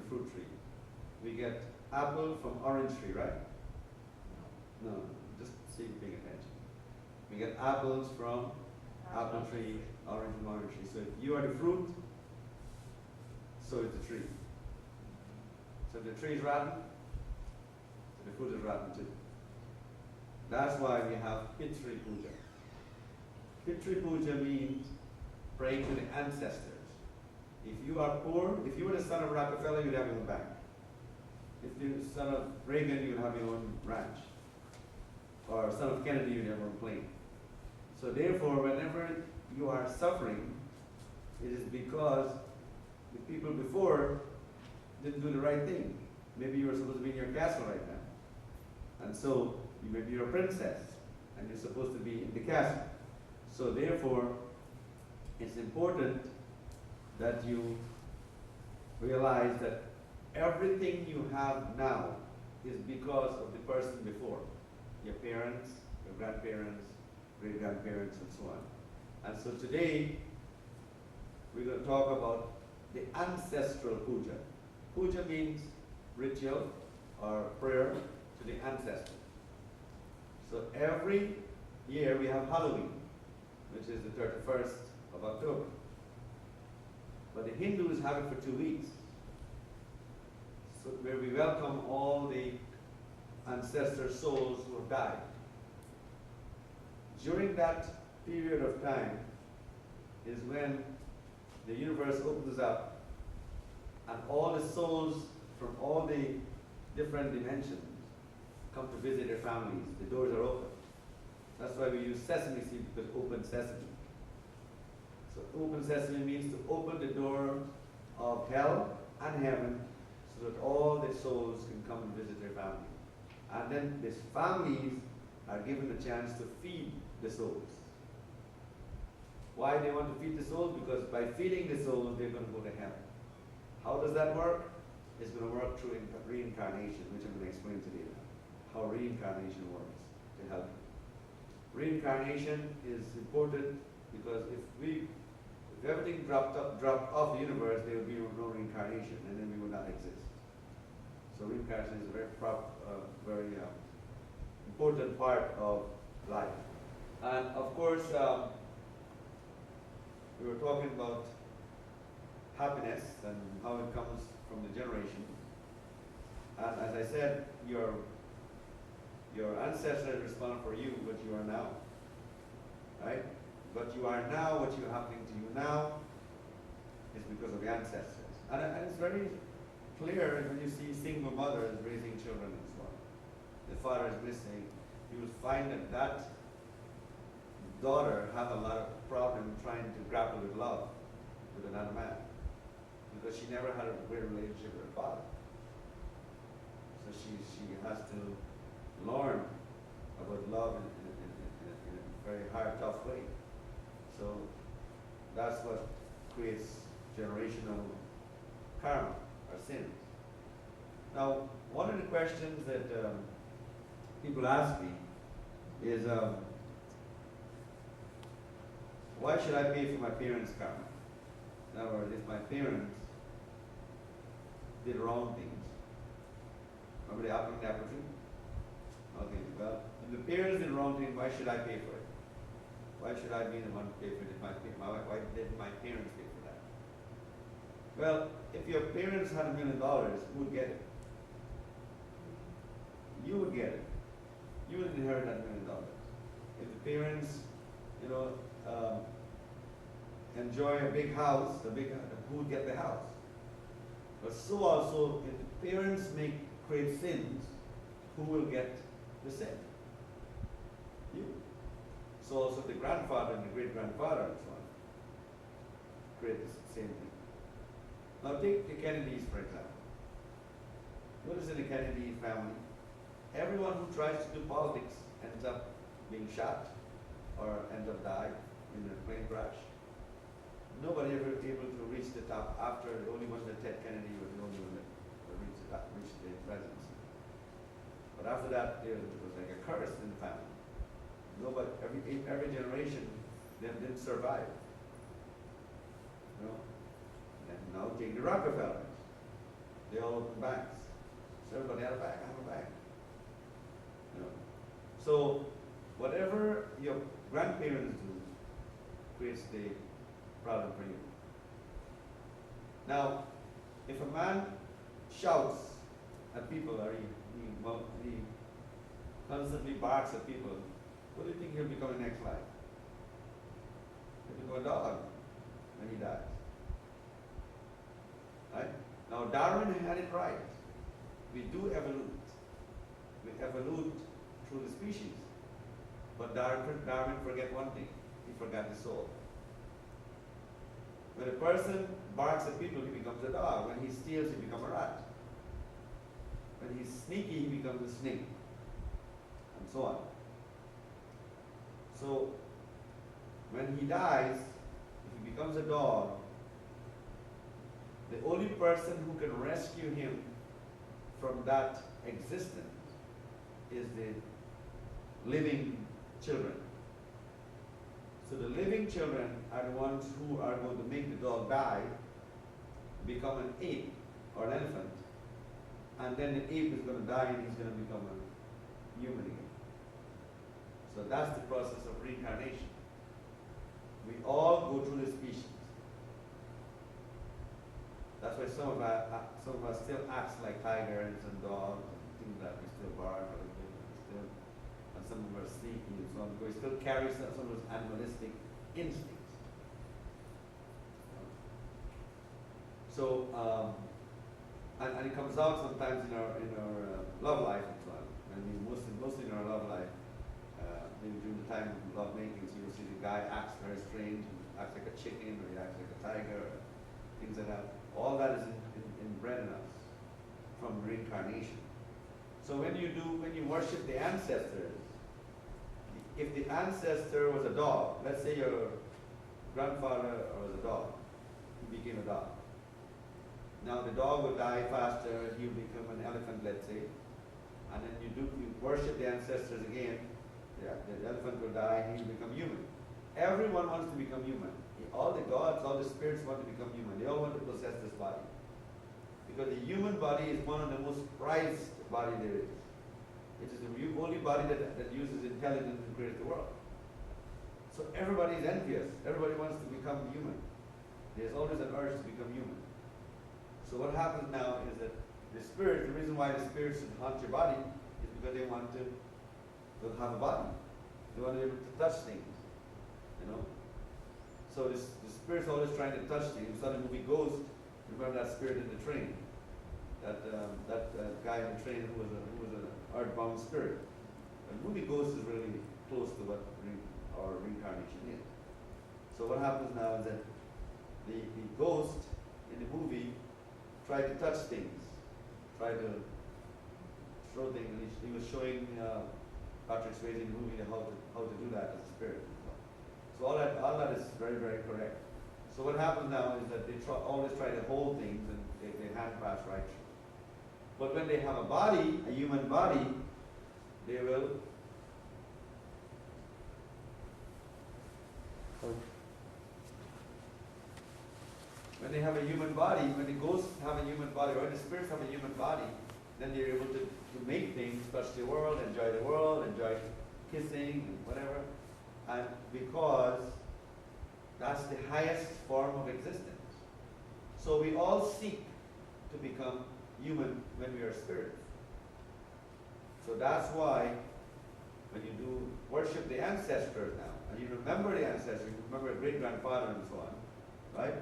fruit tree? We get apple from orange tree, right? No, just see, paying attention. We get apples from apple tree, orange from orange tree. So if you are the fruit, so is the tree. So if the tree is rotten, so the fruit is rotten too. That's why we have Pitri Puja. Pitri Puja means praying to the ancestors. If you are poor, if you were the son of Rockefeller, you'd have your own bank. If you're the son of Reagan, you'd have your own ranch. Or son of Kennedy, you'd have your own plane. So therefore, whenever you are suffering, it is because the people before didn't do the right thing. Maybe you were supposed to be in your castle right now. And so, maybe you're a princess, and you're supposed to be in the castle. So therefore, it's important that you realize that everything you have now is because of the person before. Your parents, your grandparents, great-grandparents, and so on. And so today, we're going to talk about the ancestral puja. Puja means ritual or prayer to the ancestors. So every year we have Halloween, which is the 31st of October. But the Hindus have it for 2 weeks, so where we welcome all the ancestor souls who have died. During that period of time is when the universe opens up and all the souls from all the different dimensions come to visit their families. The doors are open. That's why we use sesame seed, because open sesame. So open sesame means to open the door of hell and heaven so that all the souls can come and visit their family. And then these families are given the chance to feed the souls. Why they want to feed the souls? Because by feeding the souls, they're going to go to heaven. How does that work? It's going to work through reincarnation, which I'm going to explain today. How reincarnation works to help you. Reincarnation is important because if everything dropped off the universe, there would be no reincarnation, and then we would not exist. So reincarnation is a very important part of life. And of course, we were talking about happiness and how it comes from the generation. And as I said, your ancestors respond for you what you are now, right? What you are now, what is happening to you now, is because of the ancestors. And it's very clear when you see single mothers raising children and so on. The father is missing. You will find that daughter has a lot of problem trying to grapple with love with another man, because she never had a great relationship with her father. So she has to learn about love in a very hard, tough way. So that's what creates generational karma or sins. Now, one of the questions that people ask me is, why should I pay for my parents' karma? In other words, if my parents did wrong things, remember the apple and apple tree? Okay, well, if the parents did wrong things, why should I pay for it? Why should I be the one to pay for it? Why didn't my parents pay for that? Well, if your parents had $1 million, who would get it? You would get it. You would inherit that $1 million. If the parents, enjoy a big house, who would get the house? But so also, if the parents create sins, who will get the sin? You. So also the grandfather and the great-grandfather and so on create the same thing. Now take the Kennedys, for example. Notice in the Kennedy family, everyone who tries to do politics ends up being shot or ends up dying in a plane crash. Nobody ever able to reach the top after. The only one that Ted Kennedy was the only one that reached the presidency. But after that, it was like a curse in the family. Nobody, every generation, didn't survive. And now take the Rockefellers. They all open banks. So everybody had a bank, I have a bank. You know. So whatever your grandparents do creates the problem for you. Now, if a man shouts at people or he constantly barks at people, what do you think he'll become in next life? He'll become a dog when he dies. Right? Now Darwin had it right. We do evolve. We evolve through the species. But Darwin forget one thing. He forgot the soul. When a person barks at people, he becomes a dog. When he steals, he becomes a rat. When he's sneaky, he becomes a snake. And so on. So, when he dies, if he becomes a dog, the only person who can rescue him from that existence is the living children. So the living children are the ones who are going to make the dog die, become an ape or an elephant, and then the ape is going to die and he's going to become a human again. So that's the process of reincarnation. We all go through the species. That's why some of us still act like tigers and dogs and things like that. We still bark a little bit, and some of us are sneaky and so on. But we still carry some of those animalistic instincts. So, and it comes out sometimes in our love life and so on. I mean, mostly in our love life. Maybe during the time of love making, so you'll see the guy acts very strange, he acts like a chicken, or he acts like a tiger, or things like that. All that is inbred in us from reincarnation. So when you worship the ancestors, if the ancestor was a dog, let's say your grandfather was a dog, he became a dog. Now the dog will die faster, he'll become an elephant, let's say, and then you worship the ancestors again. Yeah, the elephant will die and he'll become human. Everyone wants to become human. All the gods, all the spirits want to become human. They all want to possess this body. Because the human body is one of the most prized body there is. It is the only body that uses intelligence to create the world. So everybody is envious. Everybody wants to become human. There's always an urge to become human. So what happens now is that the spirit, the reason why the spirits should haunt your body is because they want to have a body. They want to be able to touch things, you know. So the spirit's always trying to touch things. You saw the movie Ghost. Remember that spirit in the train? That guy in the train who was an earthbound spirit. The movie Ghost is really close to what our reincarnation is. So what happens now is that the ghost in the movie tried to touch things, tried to throw things. He was showing Patrick Swayze in the movie how to do that as a spirit. So all that is very, very correct. So what happens now is that they always try to hold things and they hand pass right through. But when they have a body, a human body, they will when they have a human body, when the ghosts have a human body, or when the spirits have a human body, then they're able to make things, touch the world, enjoy kissing and whatever. And because that's the highest form of existence. So we all seek to become human when we are spirits. So that's why when you do worship the ancestors now, and you remember the ancestors, you remember a great grandfather and so on, right?